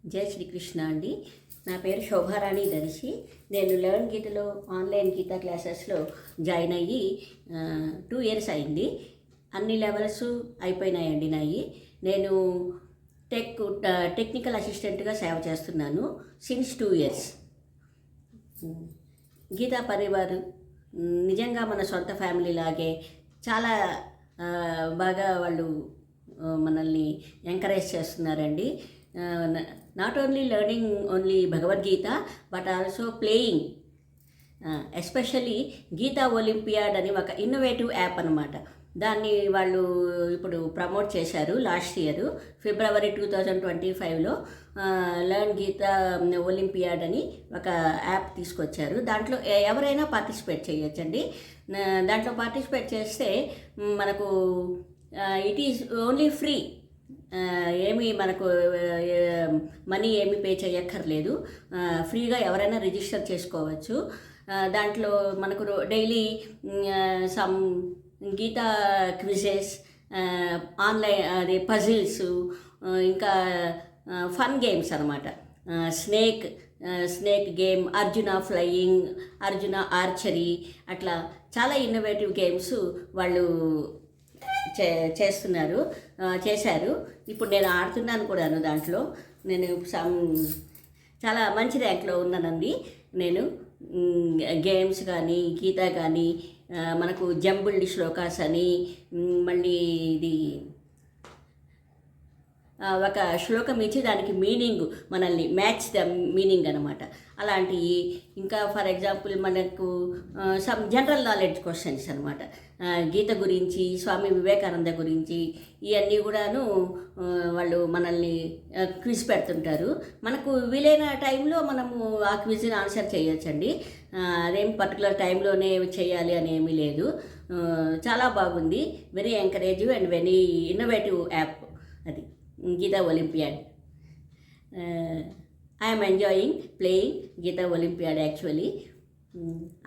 జై శ్రీకృష్ణ అండి. నా పేరు శోభారాణి దర్శి. నేను లెర్న్ గీతలో ఆన్లైన్ గీతా క్లాసెస్లో జాయిన్ అయ్యి 2 ఇయర్స్ అయింది. అన్ని లెవెల్స్ అయిపోయినాయండి నాయి. నేను టెక్నికల్ అసిస్టెంట్గా సేవ చేస్తున్నాను సిన్స్ 2 ఇయర్స్. గీతా పరివార్ నిజంగా మన సొంత ఫ్యామిలీ లాగే చాలా బాగా వాళ్ళు మనల్ని ఎంకరేజ్ చేస్తున్నారండి. Not only learning only Bhagavad Gita but also playing, especially Gita olympiad అని ఒక ఇన్నోవేటివ్ యాప్ అనమాట. దాన్ని వాళ్ళు ఇప్పుడు ప్రమోట్ చేశారు. Last year February 2025లో learn Gita olympiad అని ఒక యాప్ తీసుకొచ్చారు. దాంట్లో ఎవరైనా పార్టిసిపేట్ చేయొచ్చండి. దాంట్లో పార్టిసిపేట్ చేస్తే మనకు ఇట్ ఈజ్ ఓన్లీ ఫ్రీ. ఏమీ మనకు మనీ ఏమి పే చేయక్కర్లేదు. ఫ్రీగా ఎవరైనా రిజిస్టర్ చేసుకోవచ్చు. దాంట్లో మనకు daily some Gita quizzes, online అది పజిల్స్, ఇంకా ఫన్ గేమ్స్ అనమాట. Snake game, Arjuna flying, Arjuna archery, అట్లా చాలా ఇన్నోవేటివ్ గేమ్స్ వాళ్ళు చేశారు. ఇప్పుడు నేను ఆడుతున్నాను కూడాను. దాంట్లో నేను చాలా మంచి ర్యాంక్లో ఉన్నానండి. నేను గేమ్స్ కానీ గీత కానీ మనకు జంబుల్డ్ శ్లోకాస్ అని, మళ్ళీ ఇది ఒక శ్లోకం ఇచ్చి దానికి మీనింగ్ మనల్ని మ్యాచ్ ద మీనింగ్ అనమాట. అలాంటివి ఇంకా ఫర్ ఎగ్జాంపుల్ మనకు సమ్ జనరల్ నాలెడ్జ్ క్వశ్చన్స్ అనమాట. గీత గురించి, స్వామి వివేకానంద గురించి, ఇవన్నీ కూడాను వాళ్ళు మనల్ని క్విజ్ పెడుతుంటారు. మనకు వీలైన టైంలో మనము ఆ క్విజ్ని ఆన్సర్ చేయొచ్చండి. అదేం పర్టికులర్ టైంలోనే చేయాలి అని ఏమీ లేదు. చాలా బాగుంది. Very encouraging and very innovative app అది Gita Olympiad. I'm enjoying playing Gita Olympiad actually.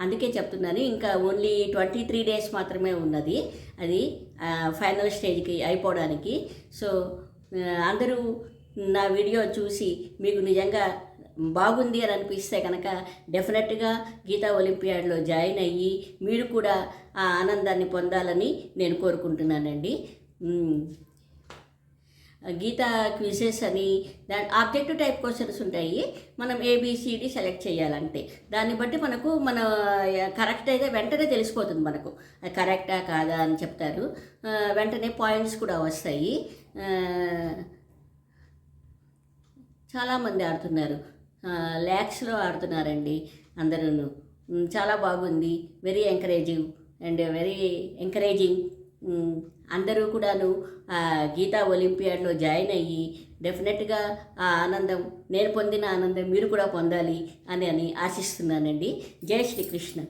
అందుకే చెప్తున్నాను. ఇంకా ఓన్లీ 23 days మాత్రమే ఉన్నది అది ఫైనల్ స్టేజ్కి అయిపోవడానికి. సో అందరూ నా వీడియో చూసి మీకు నిజంగా బాగుంది అని అనిపిస్తే కనుక డెఫినెట్గా గీతా ఒలింపియాడ్లో జాయిన్ అయ్యి మీరు కూడా ఆ ఆనందాన్ని పొందాలని నేను కోరుకుంటున్నానండి. గీతా క్విజెస్ అని దాని ఆబ్జెక్టివ్ టైప్ క్వశ్చన్స్ ఉంటాయి. మనం ABCD సెలెక్ట్ చేయాలంటే దాన్ని బట్టి మనకు మన కరెక్ట్ అయితే వెంటనే తెలిసిపోతుంది. మనకు అది కరెక్టా కాదా అని చెప్తారు. వెంటనే పాయింట్స్ కూడా వస్తాయి. చాలామంది ఆడుతున్నారు, ల్యాక్స్లో ఆడుతున్నారండి అందరూ. చాలా బాగుంది. Very encouraging. అందరూ కూడాను గీతా ఒలింపియాడ్లో జాయిన్ అయ్యి డెఫినెట్గా ఆ ఆనందం, నేను పొందిన ఆనందం మీరు కూడా పొందాలి అని ఆశిస్తున్నానండి. జై శ్రీకృష్ణ.